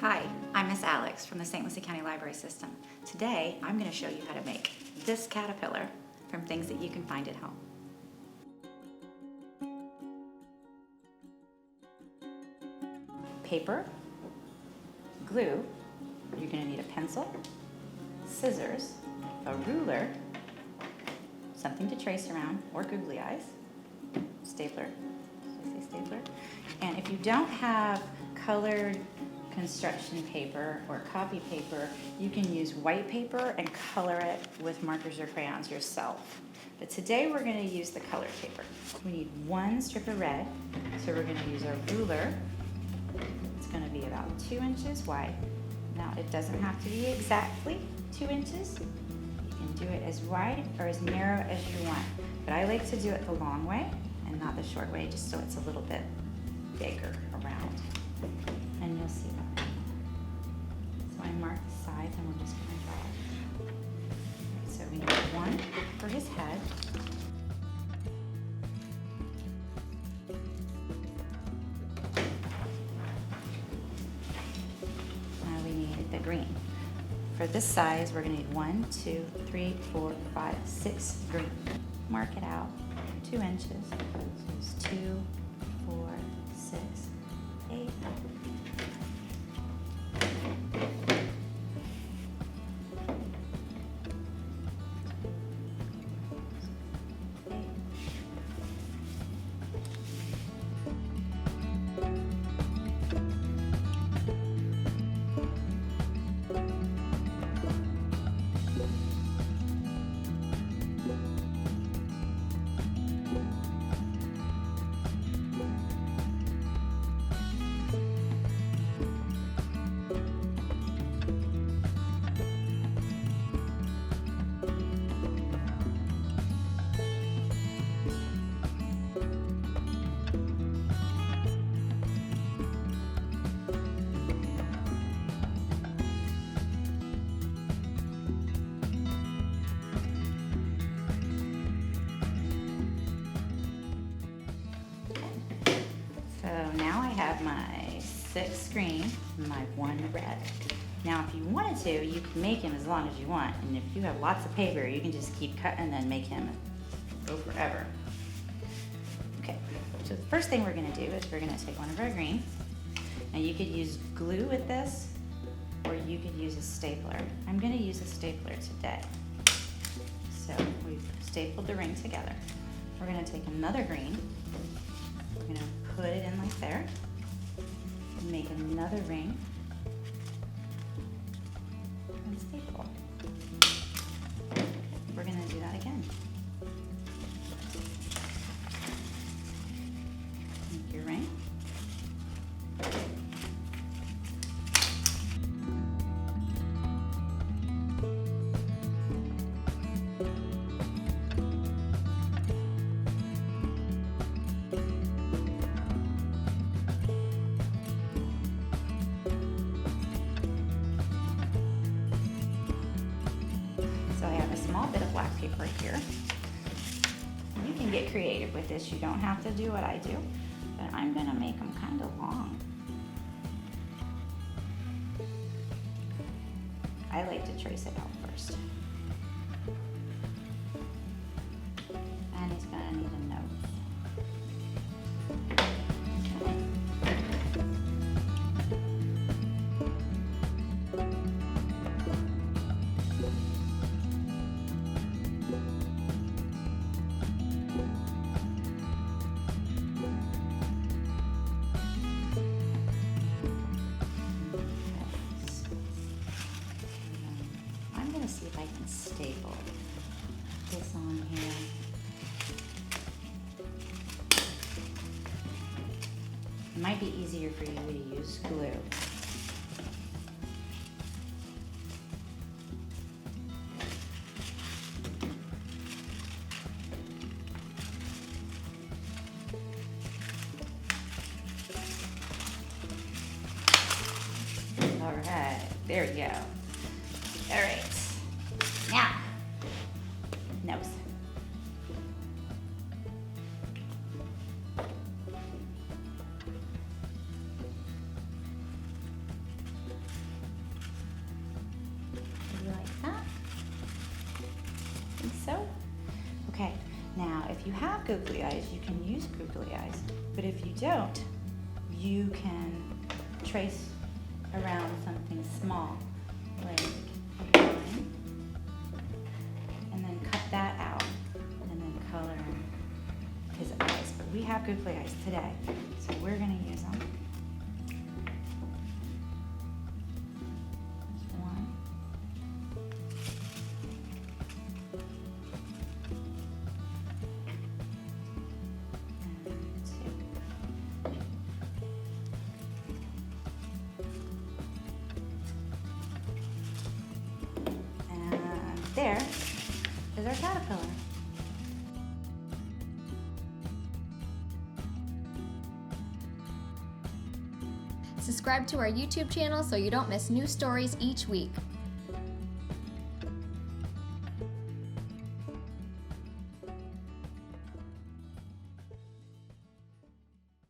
Hi, I'm Miss Alex from the St. Lucie County Library System. Today, I'm going to show you how to make this caterpillar from things that you can find at home. Paper, glue, you're going to need a pencil, scissors, a ruler, something to trace around, or googly eyes, stapler, did I say stapler? And if you don't have colored construction paper or copy paper, you can use white paper and color it with markers or crayons yourself. But today we're going to use the colored paper. We need one strip of red, so we're going to use our ruler. It's going to be about 2 inches wide. Now it doesn't have to be exactly 2 inches. You can do it as wide or as narrow as you want. But I like to do it the long way and not the short way, just so it's a little bit bigger around. And you'll see that. So I mark the sides and we're just going to draw. Right, so we need one for his head. Now we need the green. For this size, we're going to need 1, 2, 3, 4, 5, 6 green. Mark it out, 2 inches. So it's 2, 4, 6, 8. Now I have my 6 green and my 1 red. Now if you wanted to, you can make him as long as you want, and if you have lots of paper, you can just keep cutting and make him go forever. Okay, so the first thing we're going to do is we're going to take one of our green. Now you could use glue with this, or you could use a stapler. I'm going to use a stapler today. So we've stapled the ring together. We're going to take another green. We're going to put it in like there, and make another ring, and staple. We're going to do that again. Make your ring. So I have a small bit of black paper here. You can get creative with this. You don't have to do what I do, but I'm going to make them kind of long. I like to trace it out first. And he's going to need a nose. See if I can staple this on here. It might be easier for you to use glue. All right, there we go. All right. Now, nose. have googly eyes, you can use googly eyes. But if you don't, you can trace around something small, like a line, and then cut that out, and then color his eyes. But we have googly eyes today, so we're gonna use them. One. And two. And there is our caterpillar. Subscribe to our YouTube channel so you don't miss new stories each week.